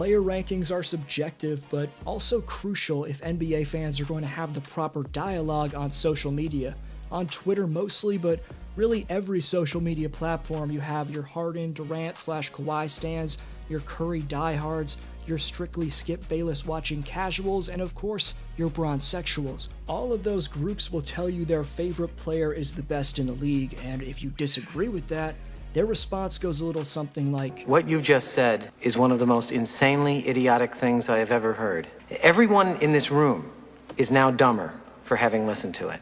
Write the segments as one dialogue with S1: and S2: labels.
S1: player rankings are subjective, but also crucial if NBA fans are going to have the proper dialogue on social media. On Twitter mostly, but really every social media platform, you have your Harden, Durant / Kawhi stans, your Curry diehards, your strictly Skip Bayless watching casuals, and of course, your bronzexuals. All of those groups will tell you their favorite player is the best in the league, and if you disagree with that, their response goes a little something like,
S2: "What you just said is one of the most insanely idiotic things I have ever heard. Everyone in this room is now dumber for having listened to it."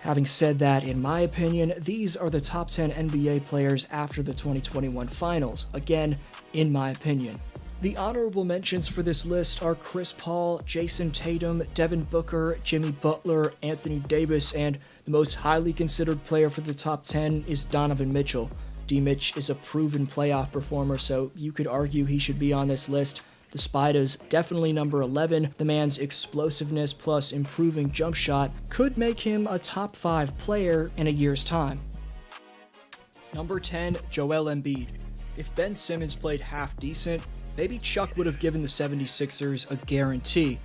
S1: Having said that, in my opinion, these are the top 10 NBA players after the 2021 finals. Again, in my opinion. The honorable mentions for this list are Chris Paul, Jason Tatum, Devin Booker, Jimmy Butler, Anthony Davis, and the most highly considered player for the top 10 is Donovan Mitchell. D-Mitch is a proven playoff performer, so you could argue he should be on this list. The Spider's definitely number 11. The man's explosiveness plus improving jump shot could make him a top 5 player in a year's time. Number 10, Joel Embiid. If Ben Simmons played half decent, maybe Chuck would have given the 76ers a guarantee.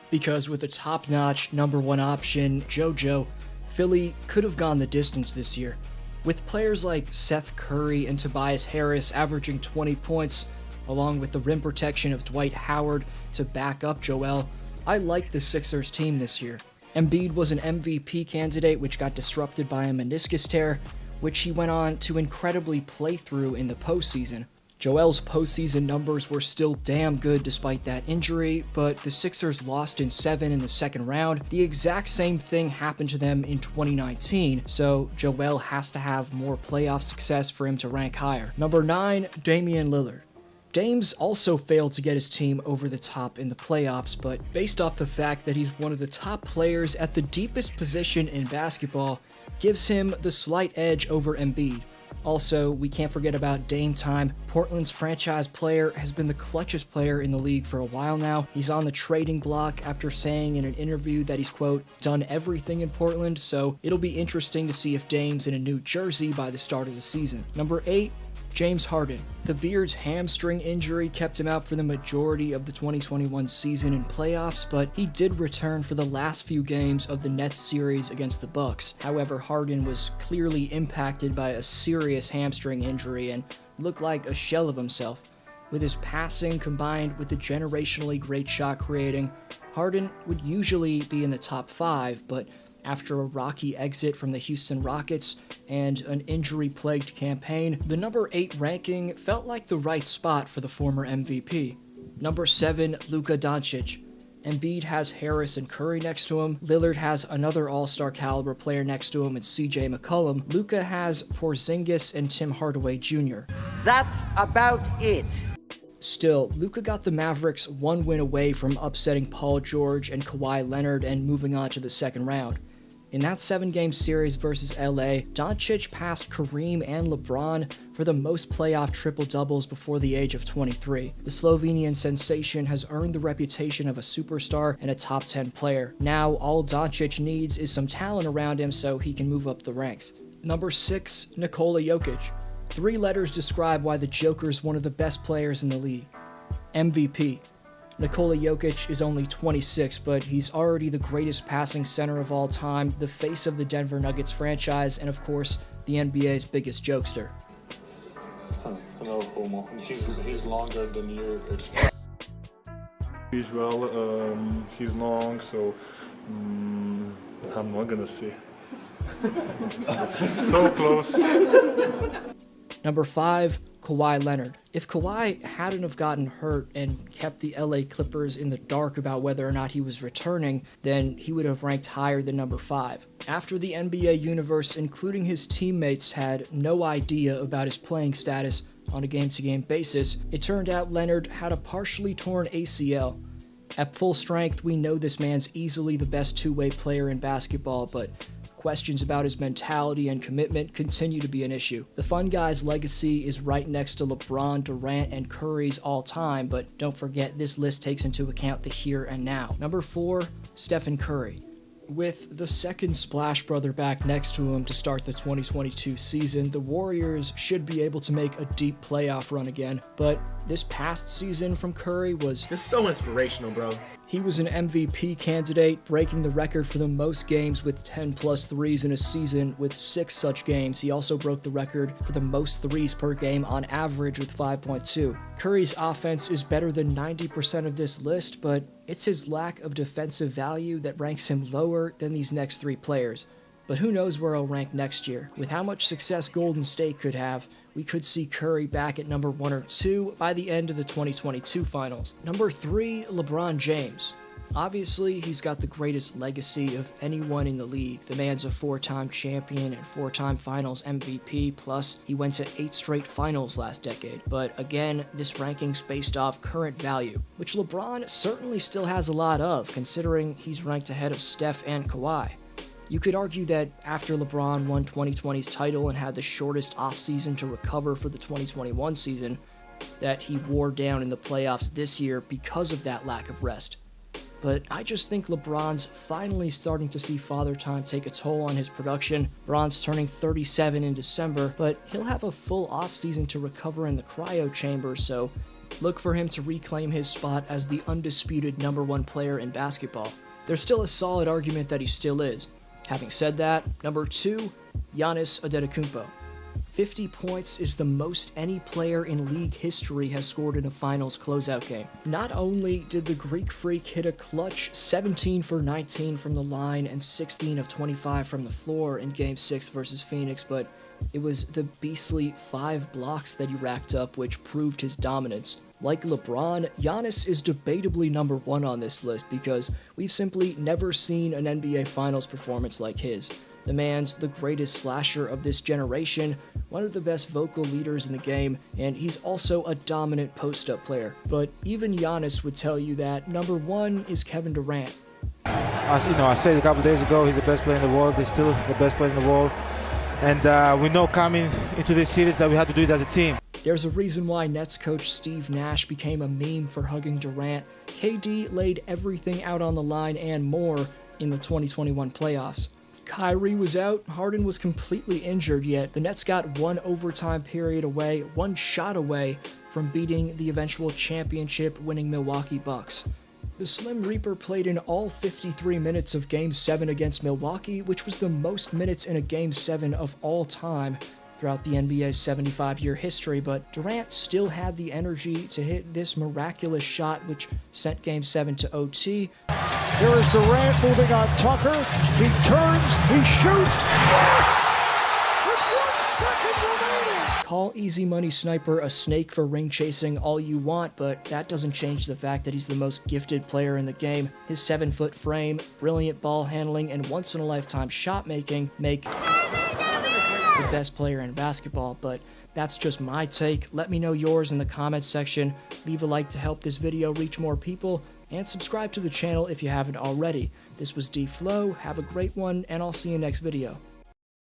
S1: Because with a top-notch number 1 option, JoJo, Philly could have gone the distance this year. With players like Seth Curry and Tobias Harris averaging 20 points, along with the rim protection of Dwight Howard to back up Joel, I like the Sixers team this year. Embiid was an MVP candidate which got disrupted by a meniscus tear, which he went on to incredibly play through in the postseason. Joel's postseason numbers were still damn good despite that injury, but the Sixers lost in 7 in the second round. The exact same thing happened to them in 2019, so Joel has to have more playoff success for him to rank higher. Number 9, Damian Lillard. Dame's also failed to get his team over the top in the playoffs, but based off the fact that he's one of the top players at the deepest position in basketball, gives him the slight edge over Embiid. Also, we can't forget about Dame time. Portland's franchise player has been the clutchest player in the league for a while now. He's on the trading block after saying in an interview that he's, quote, done everything in Portland, so it'll be interesting to see if Dame's in a new jersey by the start of the season. Number 8, James Harden. The Beard's hamstring injury kept him out for the majority of the 2021 season and playoffs, but he did return for the last few games of the Nets series against the Bucks. However, Harden was clearly impacted by a serious hamstring injury and looked like a shell of himself. With his passing combined with the generationally great shot creating, Harden would usually be in the top 5, but after a rocky exit from the Houston Rockets and an injury-plagued campaign, the number 8 ranking felt like the right spot for the former MVP. Number 7, Luka Doncic. Embiid has Harris and Curry next to him. Lillard has another all-star caliber player next to him in CJ McCollum. Luka has Porzingis and Tim Hardaway Jr.
S3: That's about it.
S1: Still, Luka got the Mavericks 1 win away from upsetting Paul George and Kawhi Leonard and moving on to the second round. In that 7-game series versus LA, Doncic passed Kareem and LeBron for the most playoff triple-doubles before the age of 23. The Slovenian sensation has earned the reputation of a superstar and a top 10 player. Now, all Doncic needs is some talent around him so he can move up the ranks. Number 6, Nikola Jokic. 3 letters describe why the Joker's one of the best players in the league. MVP. Nikola Jokic is only 26, but he's already the greatest passing center of all time, the face of the Denver Nuggets franchise, and of course, the NBA's biggest jokester.
S4: Hello, Homo. He's longer than you.
S5: He's he's long, so I'm not gonna say. So close.
S1: Number 5, Kawhi Leonard. If Kawhi hadn't have gotten hurt and kept the LA Clippers in the dark about whether or not he was returning, then he would have ranked higher than number 5. After the NBA universe, including his teammates, had no idea about his playing status on a game-to-game basis, it turned out Leonard had a partially torn ACL. At full strength, we know this man's easily the best two-way player in basketball, but questions about his mentality and commitment continue to be an issue. The fun guy's legacy is right next to LeBron, Durant, and Curry's all time, but don't forget this list takes into account the here and now. Number 4, Stephen Curry. With the second Splash Brother back next to him to start the 2022 season, the Warriors should be able to make a deep playoff run again, but this past season from Curry was
S6: just so inspirational, bro.
S1: He was an MVP candidate, breaking the record for the most games with 10+ threes in a season with 6 such games. He also broke the record for the most threes per game on average with 5.2. Curry's offense is better than 90% of this list, but it's his lack of defensive value that ranks him lower than these next 3 players. But who knows where he'll rank next year. With how much success Golden State could have, we could see Curry back at number 1 or 2 by the end of the 2022 finals. Number 3, LeBron James. Obviously, he's got the greatest legacy of anyone in the league. The man's a 4-time champion and 4-time finals MVP, plus he went to 8 straight finals last decade. But again, this ranking's based off current value, which LeBron certainly still has a lot of, considering he's ranked ahead of Steph and Kawhi. You could argue that after LeBron won 2020's title and had the shortest offseason to recover for the 2021 season, that he wore down in the playoffs this year because of that lack of rest. But I just think LeBron's finally starting to see Father Time take a toll on his production. LeBron's turning 37 in December, but he'll have a full offseason to recover in the cryo chamber, so look for him to reclaim his spot as the undisputed number 1 player in basketball. There's still a solid argument that he still is. Having said that, number 2, Giannis Antetokounmpo. 50 points is the most any player in league history has scored in a finals closeout game. Not only did the Greek Freak hit a clutch 17 for 19 from the line and 16 of 25 from the floor in Game 6 versus Phoenix, but it was the beastly 5 blocks that he racked up which proved his dominance. Like LeBron, Giannis is debatably number 1 on this list because we've simply never seen an NBA Finals performance like his. The man's the greatest slasher of this generation, one of the best vocal leaders in the game, and he's also a dominant post-up player. But even Giannis would tell you that number 1 is Kevin Durant.
S7: I said a couple days ago he's the best player in the world. He's still the best player in the world. And we know coming into this series that we had to do it as a team.
S1: There's a reason why Nets coach Steve Nash became a meme for hugging Durant. KD laid everything out on the line and more in the 2021 playoffs. Kyrie was out, Harden was completely injured, yet the Nets got 1 overtime period away, 1 shot away from beating the eventual championship-winning Milwaukee Bucks. The Slim Reaper played in all 53 minutes of Game 7 against Milwaukee, which was the most minutes in a Game 7 of all time throughout the NBA's 75-year history, but Durant still had the energy to hit this miraculous shot which sent Game 7 to OT.
S8: Here is Durant moving on Tucker. He turns, he shoots. Yes! With 1 second remaining.
S1: Call Easy Money Sniper a snake for ring chasing all you want, but that doesn't change the fact that he's the most gifted player in the game. His 7-foot frame, brilliant ball handling, and once-in-a-lifetime shot making make the best player in basketball, but that's just my take. Let me know yours in the comments section. Leave a like to help this video reach more people, and subscribe to the channel if you haven't already. This was D-Flow, have a great one, and I'll see you next video.